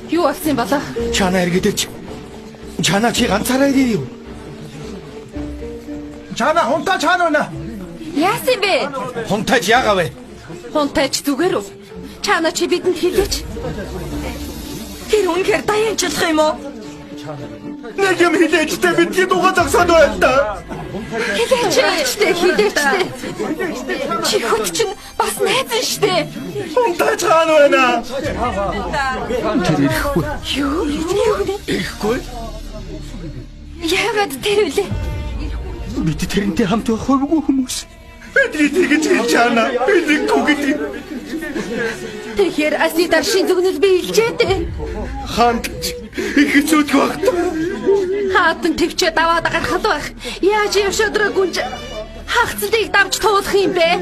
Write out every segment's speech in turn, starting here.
Юу болсон юм болоо? Чана эргэдэж. Чана чи ганцаараа ирээ юу? Чана хунтаа чана байна. Яасан бэ? Хунтаж яагав вэ? Хунтаж зүгээр үү? Чана чи бидэнд хэлээч. Тэр үнэхээр даяанчлах юм уу? Нэг юм хэлээчтэй бидний дугаа загсаад байна да. Хэлээчтэй. Чи хөт чинь бас найз нь штэ. Хунтаа чана байна. Тэр ирэхгүй. Юу? Ирэхгүй? Яагаад тэр үлээ? Бид тэрнтэй хамт байх хувгүй хүмүүс. Бидний тэгж хэлж чана. Бидний гүгэд. Тэгэхээр асидар шин зүгнэл би илчээд. Ханд их хэцүүдг багт. Хаатан твчээ даваад гарах байх. Яаж явшадраа гүнж хагцлыг давж туулах юм бэ?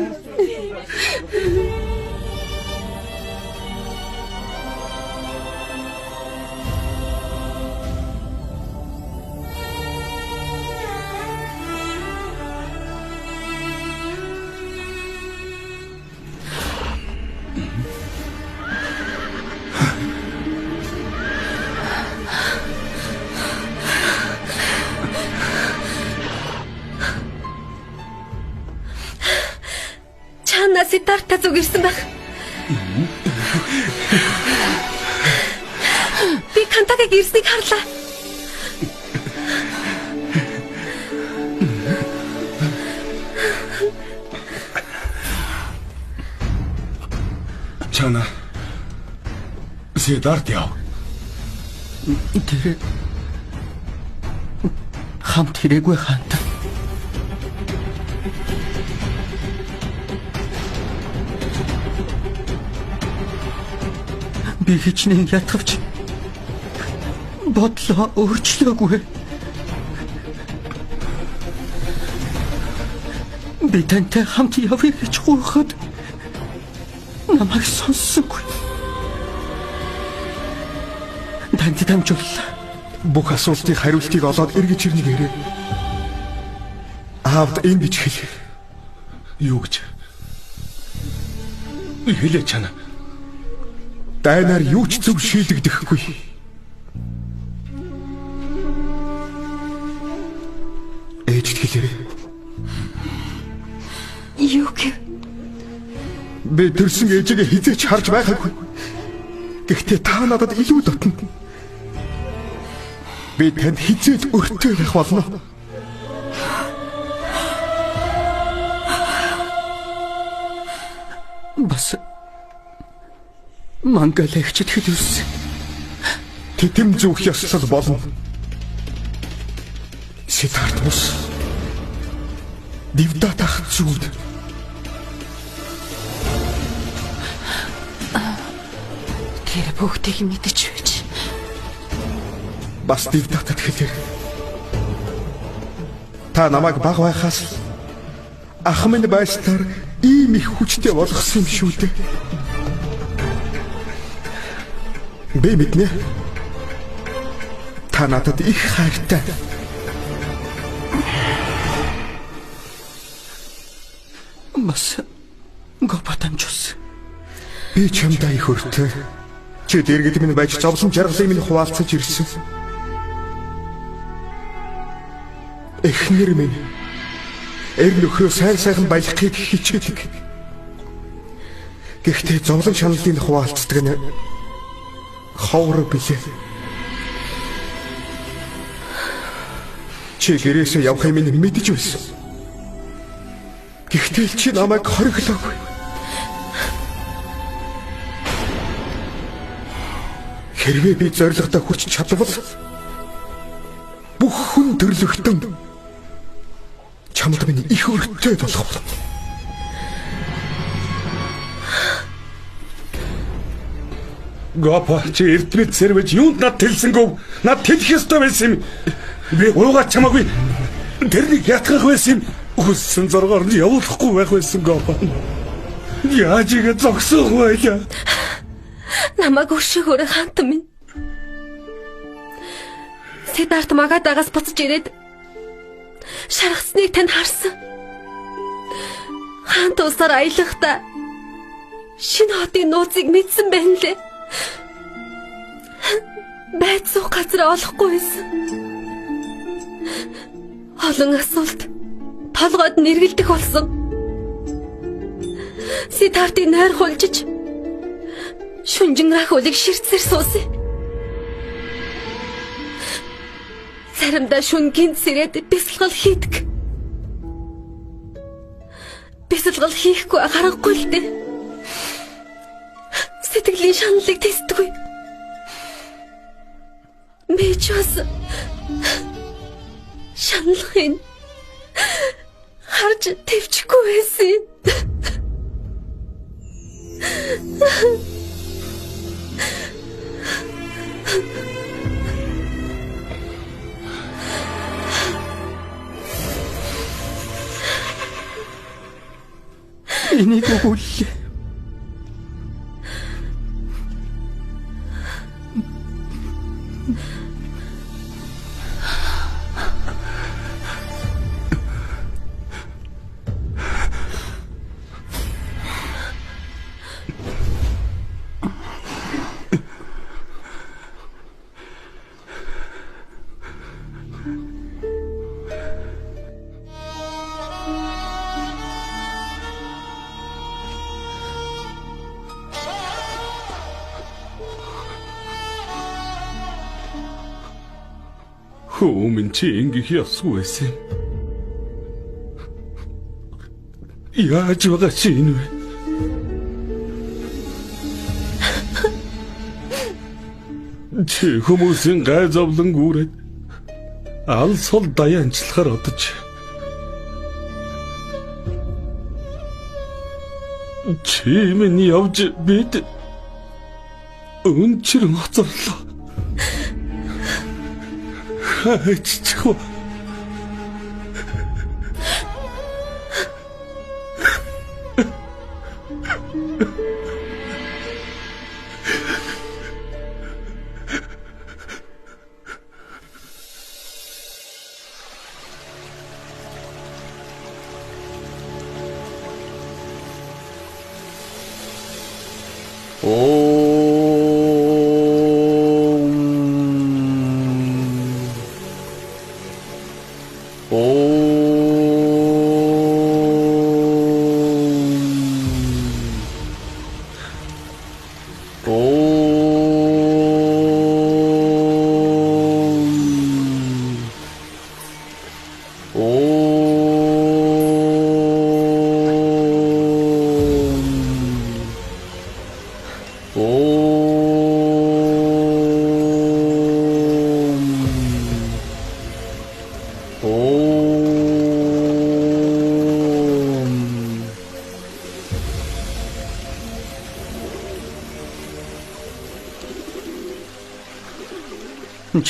Чана Сидарта зүгэрсэн байх. Би Кантагийг ирснийг харлаа. Чана. Сидарт яв. Тэр хамт ирээгүй хаант. Би хичнээн ятгавч бодлоо өөрчлөөгүй. Би тантай хамт явъя гэж гуйхад намайг сонссонгүй. Танд дамжууллаа. Бүх асуултыг хариултыг олоод эргэж ирнэ гэрээ. Аавд энэ бич хэл. Юу гэж? Хэлээ чана. Дайнаар юу ч зөв шийдэгдэхгүй. Ээжд хэлээрэй. Юу гэв? Би төрсөн ээжигээ хизээч харж байгаагүй. Гэхдээ та надад илүү дотно. Би танд хизээж өртөө байх болно. Бас мангалагчд хэлсэн. Тэтэм зүөх ёслол болно. Сидарт бус. Дивдатах зүуд. Тэр бүгдийг мэдэж байж. Бас дивдатад хэлээ. Та намайг баг байхаас ах минь байснаар ийм их хүчтэй болгосон юм шүү дээ. Би мэднэ. Та надад их хайртай. Бас гопатамжус. Би чамдаа их өртөө. Чи дэргэд минь байж зовлон жаргалыг минь хуваалцаж ирсэн. Эхнэр минь нөхрөө сайн сайхан баялахыг хичээдэг. Гэхдээ зовлон шаналлыг хуваалцдаг нь ховор билээ. Чи гэрээсээ явахыг минь мэдэж байсан. Гэхдээ чи намайг хориглоогүй. Хэрвээ би зоригтой хүрч чадвал бүх хүн төрлөختөн чамд минь их өртөө болох болно. Гопа чи эрдмэд сэрвэж юунд над тэлсэнгөө над тэлэх ёстой байсан юм. Би уугаад чамаагүй тэрнийг ятгах байсан юм. Хүссэн зоргоор нь явуулахгүй байх байсан гопа. Яаж игээ зогсоох байлаа. Намайг өшөөгөөр хаантан минь. Сидарт магадагаас буцаж ирээд шаргацныг тань харсан. Хаант улсаар аялахдаа шинэ хотын нууцыг мэдсэн байна лээ. Байд суух газар олохгүй байсан. Олон асуулт толгойд нэргэлдэх болсон. Сидхартыг нойр хулжиж шүнжин рахуулыг ширцээр суусаа. Заримдаа шүн гинт сэрээд бясалгал хийдэг. Бясалгал хийхгүй харахгүй л дээ. Сэтгэлийн шаналлыг тэсдэггүй. Би ч бас шаналхын харж төвчгүй байсан. Энийг өгүүлээ. Хөөмөн чи ингэх ёсгүй байсан. Яаж байгаа чи энэ вэ? Чи хүмүүсийн гай зовлон гүрээд алсол даянчлахаар одож. Чи минь явж бид өнчрөн хоцорлоо. Чичхо.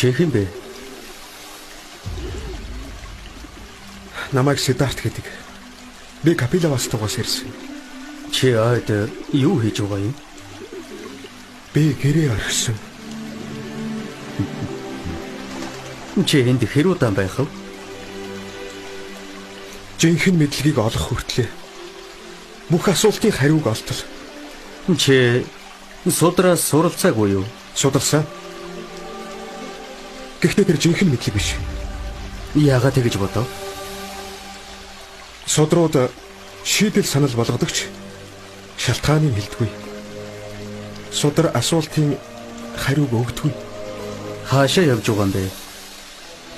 Чи хэм бэ? Намайг Сидхарт гэдэг. Би Капилаваас тугаас ирсэн. Чи айд юу хийж байгаа юм? Би гэрээ орхисон. Чи энд хэр удаан байх вэ? Жинхэнэ мэдлэгийг олох хүртлээр бүх асуултын хариуг олтол. Чи судраас суралцаагүй юу? Судалсан. Гэхдээ тэр жинхэнэ мэдлэг биш. Яагаад тэгж бодов? Судрууд шийдэл санал болгодогч шалтгааныг хэлдэггүй. Судар асуултын хариуг өгдөггүй. Хаашаа явж байгаа юм бэ?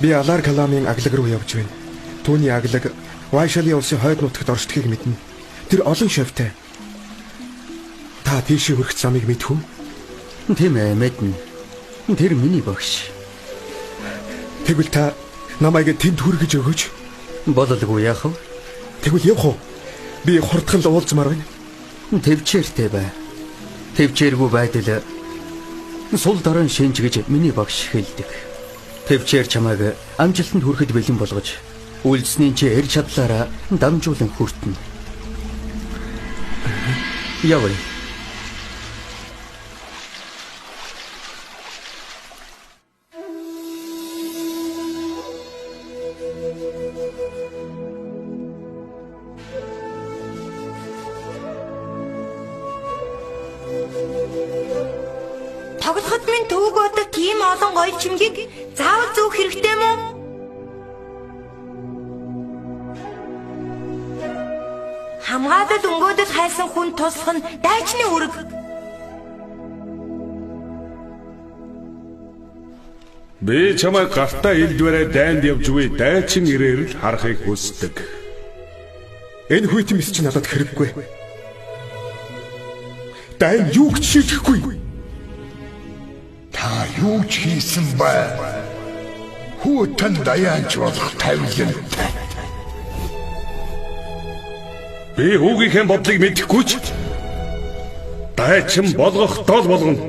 Би Алар Каламын аглаг руу явж байна. Түүний аглаг Вайшали улсын хойд нутагт оршдгийг мэднэ. Тэр олон шавьтай. Та тийшээ хүрэх замыг мэдв үү? Тийм ээ, мэднэ. Тэр миний багш. Тэгвэл та намайг тэнд хүргэж өгөөч. Бололгүй яах вэ? Тэгвэл явах уу? Би хурдхан уулзмаар байна. Төвчээртэй бай. Төвчээргүй байдал сул дараа шинж гэж миний багш хэлдэг. Төвчээр чамайг амжилтанд хүрэхэд бэлэн болгож үлдсэний чи эр чадлаараа дамжуулан хүртэнэ. Явъя. тоглоход минь төвөг өдөр тийм олон гоё чимгийг заавал зүүх хэрэгтэй мүү? Хамгаалал өнгөөдөд хайсан хүн туслах нь дайчны үүрэг. Би чамайг гартаа элдвэрээ дайнд явж буй дайчин ирээр л харахыг хүсдэг. Энэ хүйтэн мэс чи надад хэрэггүй. Дайн юу ч шийдэхгүй. Та юу ч хийсэн бай. Хүүтэн даяанч болох тавилантай. Би хүүгийнхээ бодлыг мэдэхгүй ч дайчин болгох дол болгоно.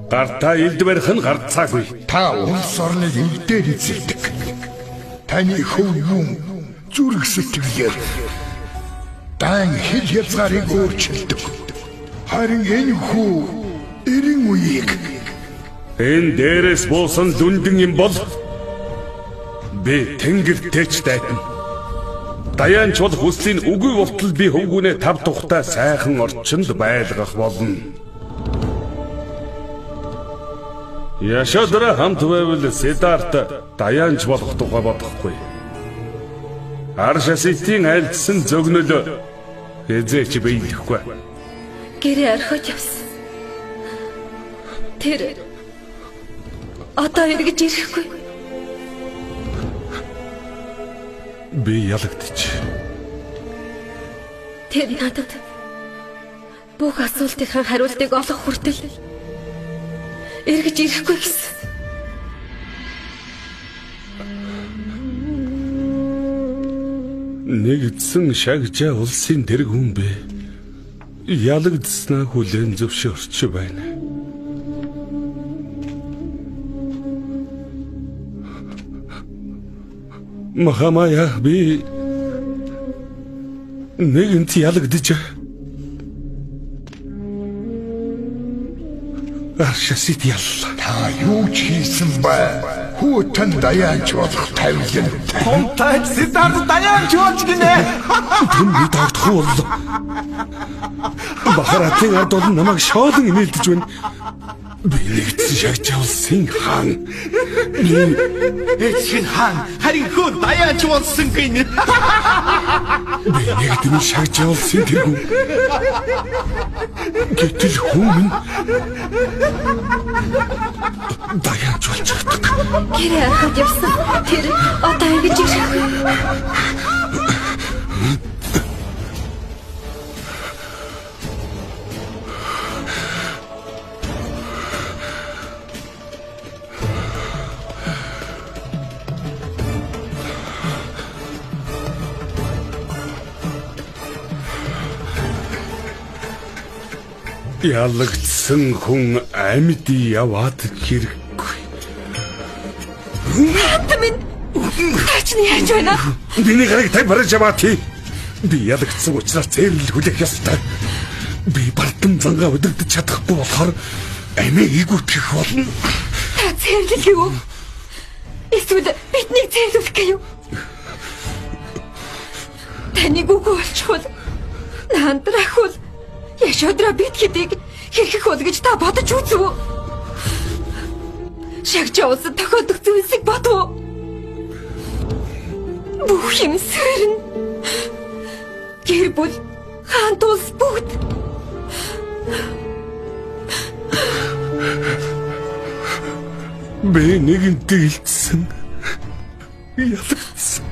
Гартаа элдвэрх нь гарцаагүй. Та улс орныг эвдээр эзэлдэг. Таны хөв юм зүрх сэтгэлээр дан хэл хязгаарыг өөрчилдөг. Харин энэ хүү эрен үеийг Энэ дээрээс буусан дүндэн юм бол би тэнгэртэй ч дайтана. Даяанч бол хүслийн үгүй болтол би хөвгүнээ тав тухтай сайхан орчинд байлгах болно. Яшодра хамт байвал Сиддарта даяанч болох тухай бодохгүй. Аршаситийн альдсан зөгнөл эзээч биелэхгүй. Гэрээ орхиж явсан. Тэр одоо эргэж ирэхгүй. Би ялагдчих. Тэр надад бүх асуултын хариултыг олох хүртэл эргэж ирэхгүй гэсэн. Нэгдсэн шагжаа улсын тэр хүн бэ. Ялагдснаа хүлээн зөвшөөрч байна. Махамая би нэгэнт ялагдаж Аршасит ялла. та юу ч хийсэн бай. Хүүтэн даяанч болох тавилантай. Томтай Сиддарт даяанч болж гинэ. Түн би тогтох боллоо. Бахаратын ард бол намайг шоолон инээлдэж байна. Би нэгдсэн шагжаа улсын хаан. Эцэг хаан харин хөө даяанч болсон гинэ. Би нэгдсэн шагжаа улсын тэр хүн. Гэтэл хүн даяанч болж чаддаг. Гэрээ орхиж явсан. Тэр одоо эргэж ирэхгүй. Ялагдсан хүн амьд яваад хэрэггүй. Минь тачны яаж байна? Биний гарыг тай бараж авааtii. Би ялагдсан учраас зэрлэл хүлээх ёстой. Би бардам зангаа өдөрдөж чадахгүй болохоор амийг игүүтгэх болно. Та зэрлэл юу? Эсвэл биднийг зэрлүүлэх гэв? Таныг үгүй болчихвол наандрахвал Яшодра бид хэдийг хэрхэх бол гэж та бодож үзв үү? Шагжаа улсад тохиолдох зүйлсийг бодов уу? Бүх юм сэрнэ. Гэр бүл хаан тус бүгд. Би нэгэнтэй илтсэн. Ялагдсан.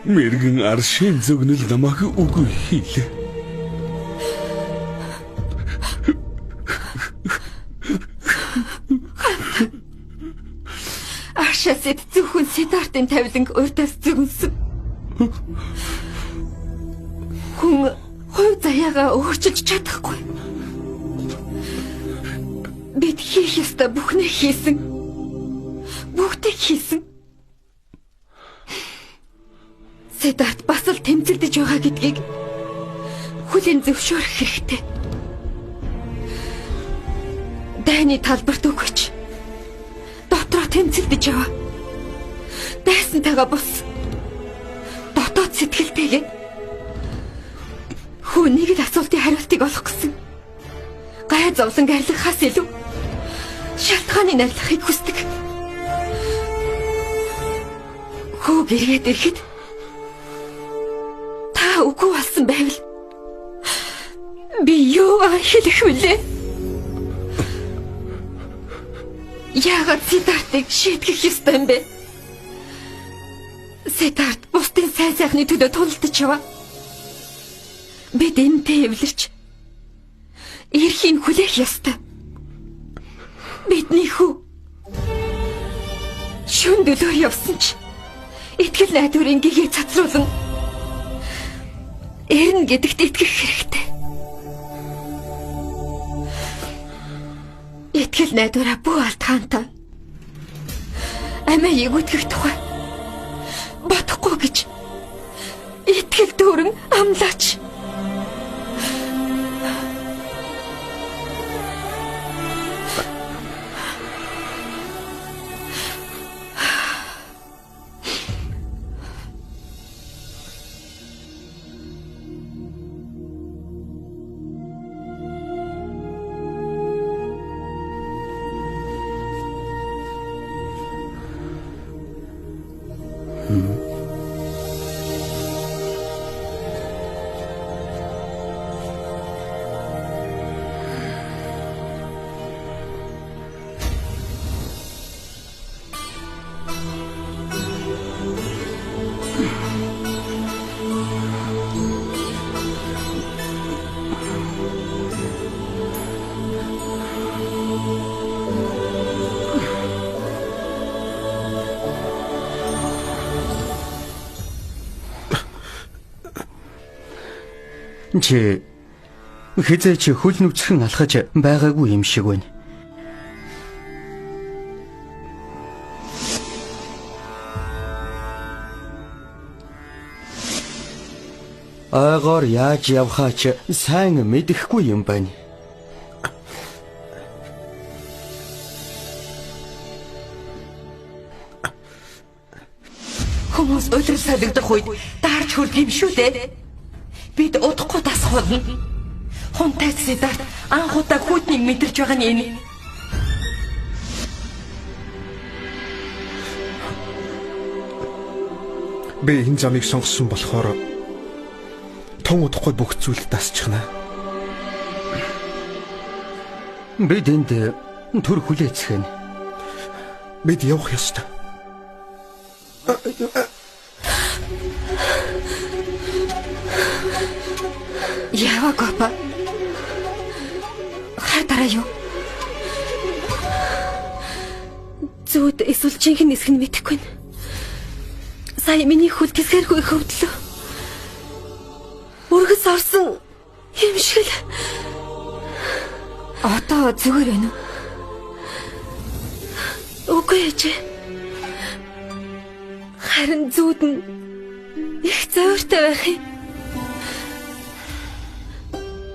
Мэргэн аршийн зөгнөл намайг үгүй хийлээ. Аршасэд зөвхөн Сиддартын тавиланг урьдаас зөгнсөн. Хүн хувь заяагаа өөрчилж чадахгүй. Бид хийх ёстой бүхнээ хийсэн. Бүгдийг хийсэн. Сиддарт бас л тэмцэлдэж байгаа гэдгийг хүлээн зөвшөөрөх хэрэгтэй. Дайны талбарт өгөч. Дотроо тэмцэлдэж яваа. Дайсантайгаа бус. Дотоод сэтгэлтэйгээ. Хүнийг л асуултын хариултыг олох гэсэн. Гай зовлон арилгахаас илүү шалтгааныг найрлахыг хүсдэг. Хүү гэргээд ирэхэд та үгүй болсон байвал би юу хэлэх вүлээ? Яагаад Сиддартыг шийтгэх ёстой юм бэ? Сиддарт бусдын сайн сайхны төлөө тулдаж яваа. Бид энтэй эвлэрч эрхийг хүлээх ёстой. Бидний хүү шүн дөлөөр явсан ч итгэл найдварын гэгээ цацруулан эрнэ гэдэгт итгэх хэрэгтэй. Итгэл найдвараа бүх алтгаантай амиа эгүйтгэх тухай бодохгүй гэж итгэл дүүрэн амлаач. Чи хизээч хөл нүцгэн алхаж байгаагүй юм шиг байна. Айгаар яаж явхаа ч сайн мэдэхгүй юм байна. Хүмүүс өдөр салгидах үед даарч хүрдэг юм шүү дээ. Бид удахгүй тасах болно. Хунтай Сиддарт анх удаа хүүтнийг мэдэрч байгаа нь энэ. Би энэ замыг сонгосон болохоор тун удахгүй бүх зүйлд дасчихна. Бид энд төр хүлээцгэн. Бид явах ёстой. Яа гопа. Хатараа юу? Зүуд эсвэл жинхэнэ нисэх нь мэдэхгүй нь. Сая миний хөл тэсгэргүй хөвдлөө. Үргэс орсон юм шиг л. Одоо зүгээр байна уу? Үгүй ээ. Харин зүуд нь их зөөртэй байх юм.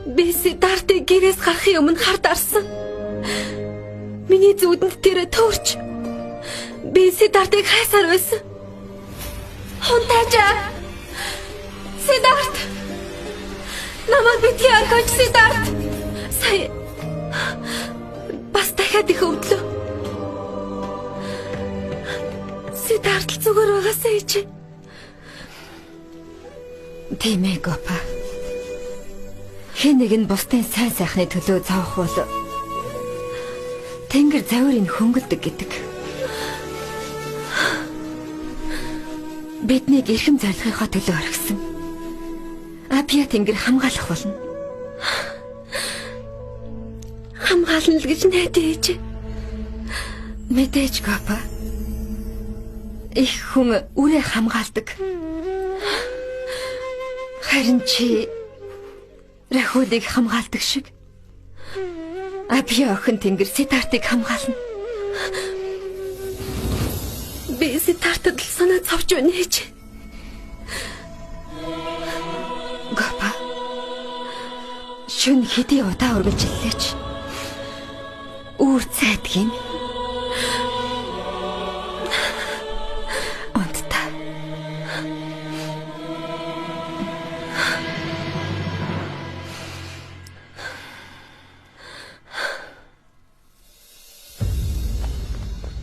Би Сиддартыг гэрээс гарахын өмнө хард арсан. Миний зүудэнд тэр төрч. Би Сиддартыг хайсаар байсан. Хунтайжаа. Сиддарт. Намайг битгий орхиж Сиддарт. Сая бас дахиад их өвдлөө. Сиддарт зүгээр байгаасаа ич. Тийм ээ гопа. Хэн нэг нь бусдын сайн сайхны төлөө зовох бол Тэнгэр завирыг хөнгөлдөг гэдэг. Биднийг эрхэм зорилгынхоо төлөө орхисон. Апиа Тэнгэр хамгаалах болно. Хамгаална л гэж найдаж. Мэдээж гопа. Их хүн үрээ хамгаалдаг. Харин чи Рахулыг хамгаалдаг шиг. Апиа охин Тэнгэр Сиддартыг хамгаална. Би Сиддартад л санаа зовж байна гэж. Гопа. Шүн хэдий удаа үргэлжлэлээч. Үүр цайдгийн.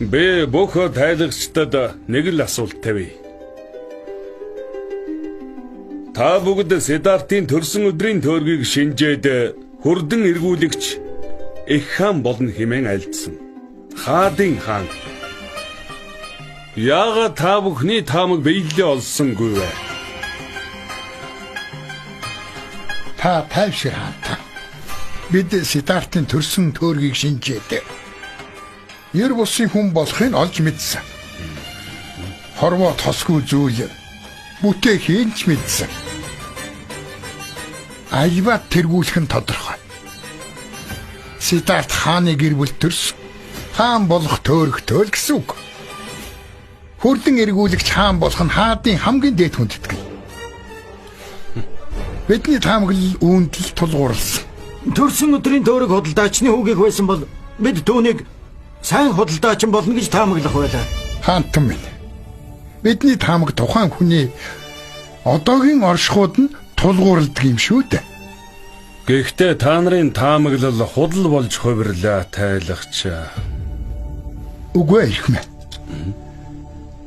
Би бүх тайлагчдад нэг л асуулт тавья. Та бүгд Сиддартын төрсөн өдрийн төөргийг шинжээд хурдан эргүүлэгч их хаан болно хэмээн альдсан. Хаадын хаан. Яагаад та бүхний таамаг биелэлээ олсонгүй вэ? Та тайвшир хаантаа. Бид Сиддартын төрсөн төөргийг шинжээд ер бусын хүн болохыг олж мэдсэн. Хорвоо тосгүй зүйл бүтээ хийнч мэдсэн. Альва тэргүүлэх нь тодорхой. Сиддарт хааны гэр бүл төрс хаан болох төөрөгтэй л гэсэн үг. Хурдан эргүүлэгч хаан болох нь хаадын хамгийн дээд хүндэтгэл. Бидний таамаглал үүндэл тулгуурласан. Төрсөн өдрийн төөрөг худалдаачны хүүгийнх байсан бол бид түүнийг сайн худалдаачин болно гэж таамаглах байлаа. Хаантан минь. Бидний таамаг тухайн хүний одоогийн оршихуйд нь тулгуурладаг юм шүү дээ. Гэхдээ та нарын таамаглал худал болж хувирлаа тайлагч. Үгүй эрхмэ.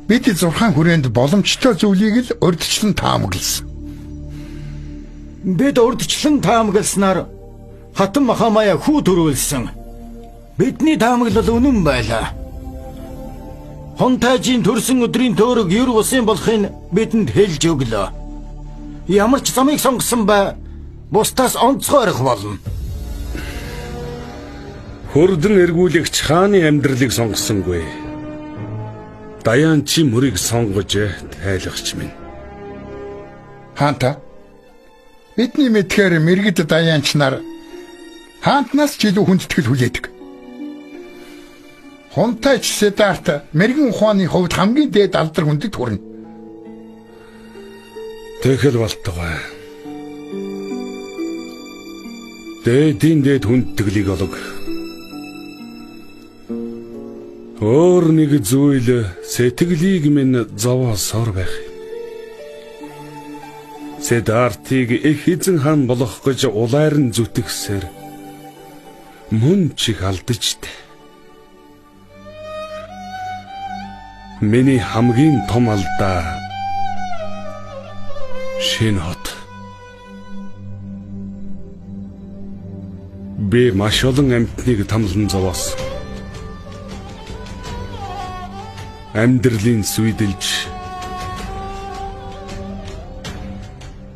Бид 6 хүрээнд боломжтой зүйлийг л урьдчилан таамагласан. Бид урьдчилан таамагласнаар хатан махамая хүү төрүүлсэн. Бидний таамаглал үнэн байлаа. Хонтайжийн төрсөн өдрийн төөрөг ер бусын болохыг бидэнд хэлж өглөө. Ямар ч замыг сонгосон бай, бусдаас онцгой арих болно. Хурдан эргүүлэгч хааны амьдралыг сонгосонгүй. Даяан чи мөрийг сонгож тайлагч минь. Хаанта? Бидний мэдхээр мэрэгд даяанч нар хаантнаас ч илүү хүндэтгэл хүлээдэг. Хонтайч Сиддарт мэрэгэн ухааны хувьд хамгийн дээд алдар хүндэт хүрнэ. Тэгэл болтугай. Дээдийн дээд хүндэтгэлийг олог. Өөр нэг зүйл сэтгэлийг минь зовоосоор байх. Сиддартыг их эзэн хаан болох гэж улайр нь зүтгэсээр мөн чих алдаж дээ. Миний хамгийн том алдаа шинэ хот. Би маш олон амьтныг тамлан зовоосон. Амьдралын сүйдэлж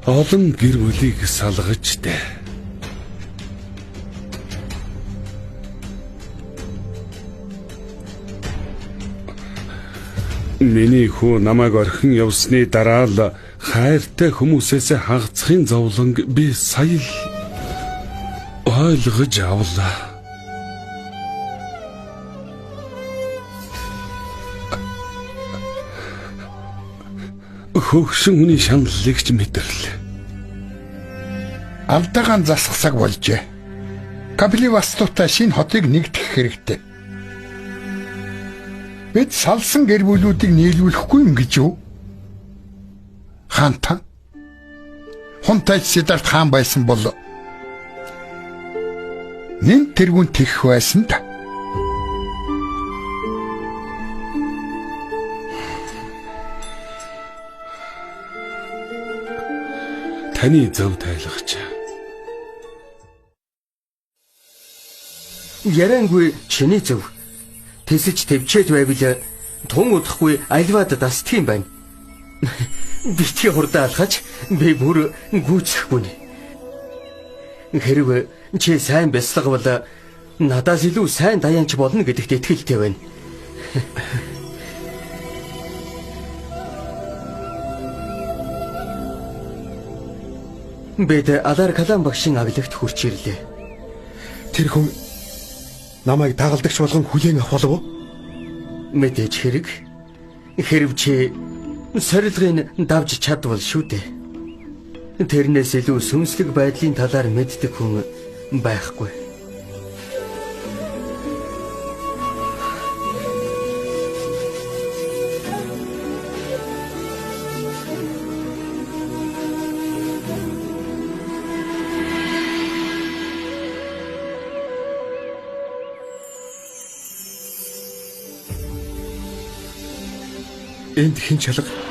олон гэр бүлийг салгаж дээ. Миний хүү намайг орхин явсны дараа л хайртай хүмүүсээс хагацхын зовлонг би сая л ойлгож авлаа. Хөгшин хүний шаналлыг ч мэдэрл. Алдаагаан засах цаг болжээ. Капливастутай шинэ хотыг нэгтгэх хэрэгтэй. Бид салсан гэр бүлүүдийг нийлүүлэхгүй юм гэж юу? Хаанта? Хонтайч Сиддарт хаан байсан бол нэн тэргүүн тэгэх байсан та. Таны зөв тайлагч. Яриангүй чиний зөв. Тэсэж төвчээд байвал тун удахгүй альваад дастгийн байна. Битгий хурдан алхаж би бүр гүйцэхгүй нэ. Хэрвээ чи сайн бясалгавал надаас илүү сайн даяанч болно гэдэгт итгэлтэй байна. Бид Алар Калан багшийн аглагт хүрч ирлээ. Тэр хүн намайг дагалдагч болгон хүлээн авах болов уу? Мэдээж хэрэг. Хэрв чи сорилгын давж чадвал шүү дээ. Тэрнээс илүү сүнслэг байдлын талаар мэддэг хүн байхгүй. Энд хэн чалга?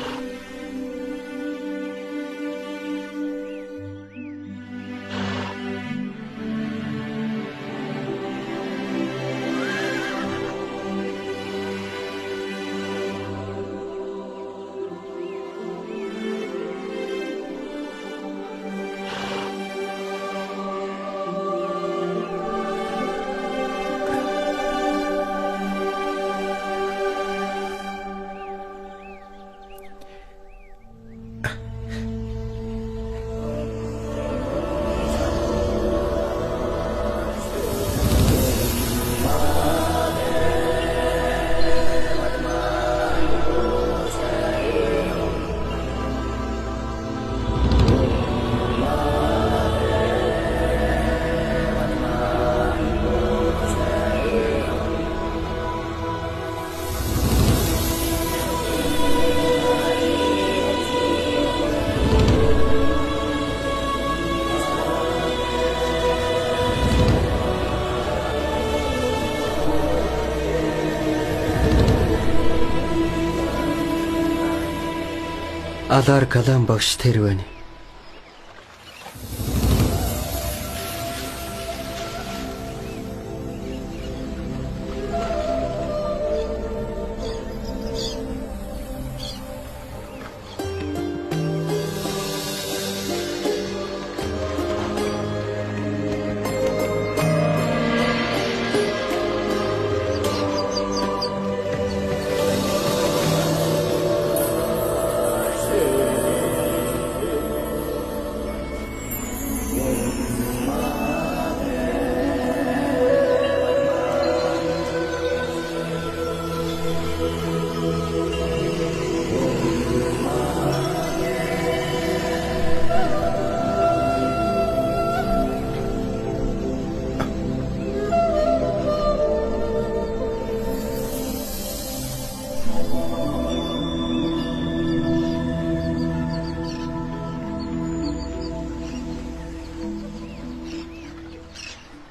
Алар калам багш тэр байна.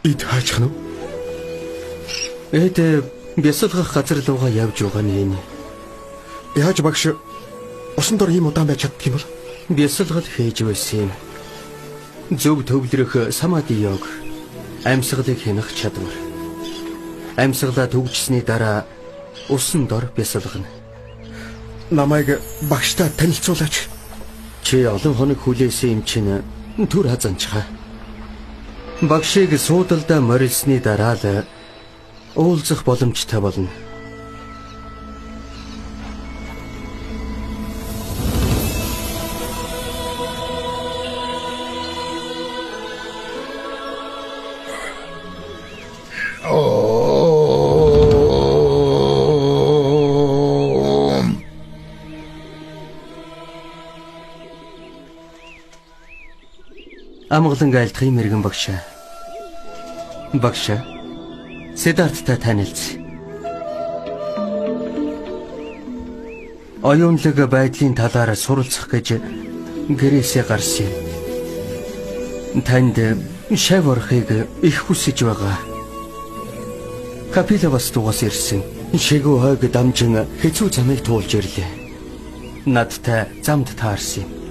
Эд хаачих нь? Эд бясалгах газар руугаа явж байгаа нь энэ. Яаж багш усан дор ийм удаан байж чаддаг юм бол? Бясалгал хийж байсан юм. Зөв төвлөрөх самади йог, амьсгалыг хянах чадвар. Амьсгалаа төгжсөний дараа усан дор бясалгана. Намайг багштай танилцуулаач. Чи олон хоног хүлээсэн юм чинь түр хазанчаа. Багшийг суудалдаа морилсны дараа л уулзах боломжтой болно. Амгалан айлтгын мэрэгэн багшаа. Багшаа, Сиддарттай танилцъя. Оюунлаг байдлын талаар суралцах гэж гэрээсээ гарсан юм. Танд шав орохыг их хүсэж байгаа. Капила бас дугаас ирсэн. Шигүү хойг дамжин хэцүү замыг туулж ирлээ. Надтай замд таарсан юм.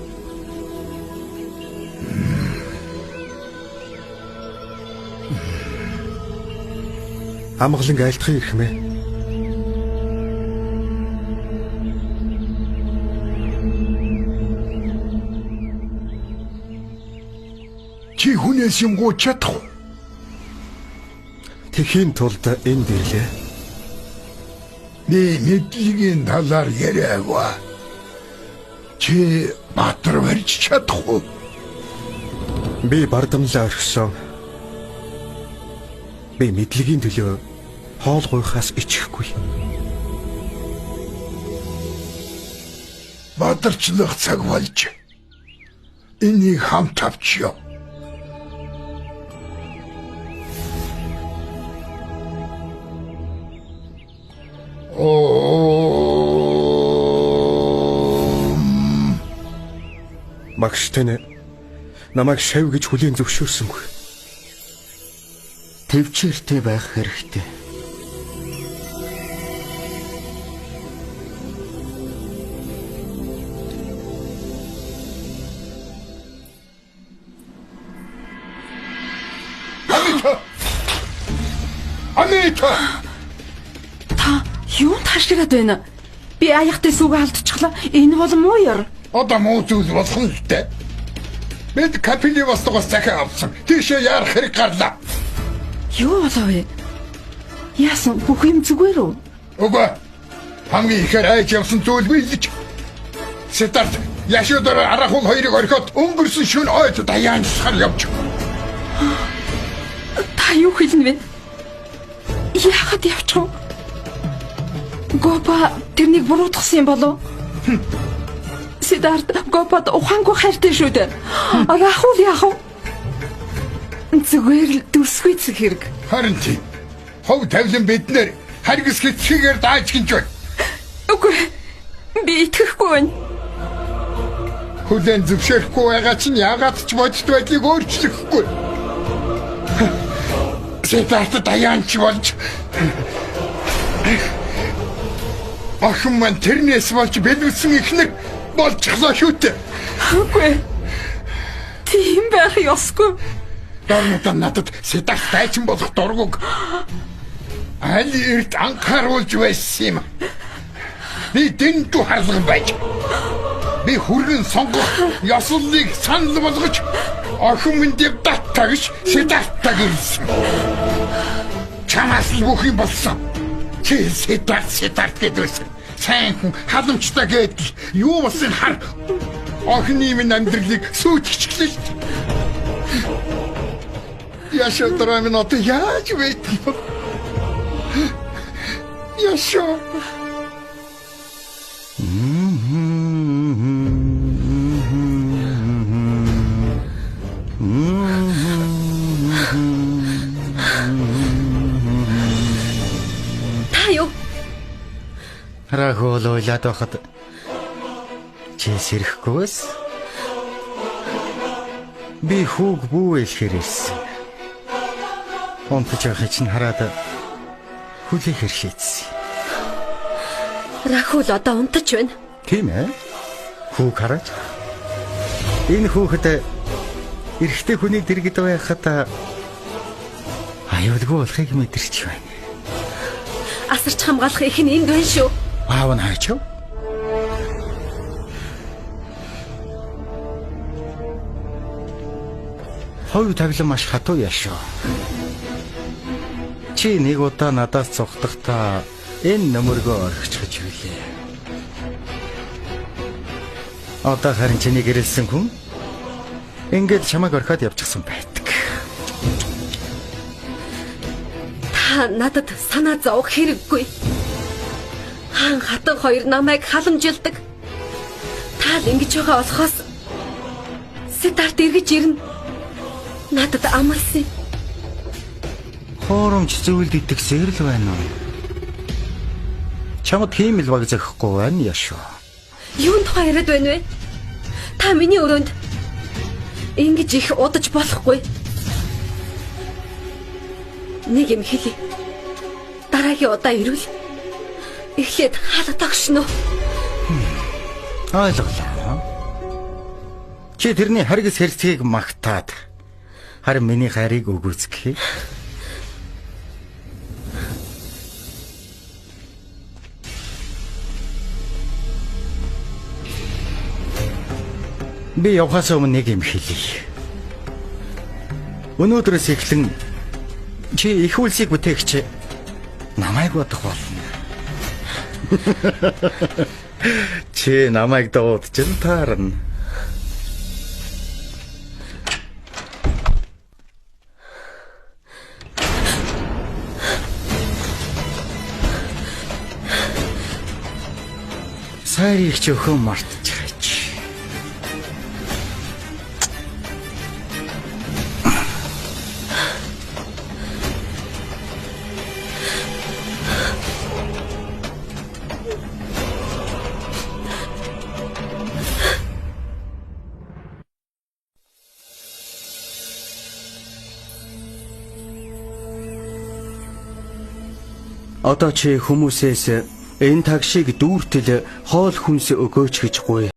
Амгалан айлтгын ирэх мэ. Чи хүнээс юм гоо чадах уу? Тэхийн тулд энд ирлээ. Би мэдлэгийн талаар яриагва. Чи баатар барьж чадах уу? Би бардамлаа орхисон. Би мэдлэгийн төлөө хоол гуйхаас ичихгүй. Баатарчлах цаг болж. Энийг хамт авчиё. Багш тань намайг шав гэж хүлээн зөвшөөрсөнгүй. Төвчээртэй байх хэрэгтэй. Анэта. Та юунд хашгираад байна? Би аяхтай сүг алдчихлаа. Энэ бол муу яр. Одоо муу зүйл болох нь л дээ. Бид капили востогоос захиа авсан. Тийшээ яарах хэрэг гарлаа. Юу болов вэ? Яасан бүх юм зүгээр үү? Үгүй. Хамгийн ихээр айж явсан зүйл биелж. Сэтарт яшуудаар арахул хоёрыг орхиод өнгөрсөн шөнө ойд даяанчсаар явж. Та юу хэлнэ вэ? Яагаад явчих вэ? Гопа тэрнийг буруутгасан юм болов? Сидарт гопад ухаангүй хайртай шүү дээ. Рахул яах вэ? Зүгээр л дүрсгүйцэх хэрэг. Харин тийм. Хов тавлан биднэр харгас хэтхийгээр дааж гинж байна. Үгүй. Би итгэхгүй байна. Хүлэн зөвшөөрөхгүй байгаа чинь яагаад ч бодит байдлыг өөрчлөхгүй. Сэтарт даяанч болж охин маань тэрнээс болж бэлвсэн ихнэр болчихлоо шүү дээ. Үгүй. Тийм байх ёсгүй. Дарнуудаа надад Сэтарт дайчин болох дургуг аль эрт анхааруулж байсан юм. Би дэндүү харлан байж. Би хүргэн сонгох ёслолыг санал болгож охин минь дебат гэж Сэтартаг ирсэн. Чамаас л бүх юм болсон. Чи Сэтарт гэдвэсэн. Сайн хүн халамжтай гэдэл юу болсон хар. Охины минь амьдралыг сүйтгэчихлээ шүү дээ. Яшаа минь одоо яаж вэ? Яшаа. Та юу? Рахул ойлаад байхад чи сэрэхгүйс би хүүг бүү хэлэхээр ирсэн. Онтож явах чинь хараад хүлээхэр шийдсэн. Рахул одоо унтаж байна. Тийм ээ. Хүүг хараад энэ хүүхэд эрэгтэй хүний дэргэд байхад аюулгүй болохыг мэдэрч байна. Асарч хамгаалах их нь энд байна шүү. Аав нь хайчав. Хойд тавилан маш хатуу яшаа. Чи нэг удаа надаас цогтохдоо энэ нөмөргөө орхичихж билээ. Одоо харин чиний гэрэлсэн хүн ингээд чамайг орхиод явчихсан байдаг. Та надад санаа зовох хэрэггүй. Хаан хатан хоёр намайг халамжилдаг. Та л ингэж байгаа болохоос Сэтарт эргэж ирнэ. Надад амласан. Хооромч зөвлөд итгэсээр л байна уу? Чамд тийм л баг зөхгүй байна яшаа. Юунд хайраад байна вэ? Та миний өрөөнд ингэж их удаж болохгүй. Нэг юм хэлье. Дараагийн удаа ирвэл эхлээд хаалтах шнө. Ойлголоо. Чи тэрний харгас хэрцгийг магтаад харин миний хайрыг өгөөцгөх. Би явхаас өмнө нэг юм хэлье. Өнөөдрөөс эхлэн чи их үлсийг бүтээгч намайг бодох болно. Чи намайг дуудаж таарна. Сайрыг ч өхөн мартчихаач. Одоо чи хүмүүсээс энэ тагшийг дүүртэл хоол хүнс өгөөч гэж гуй.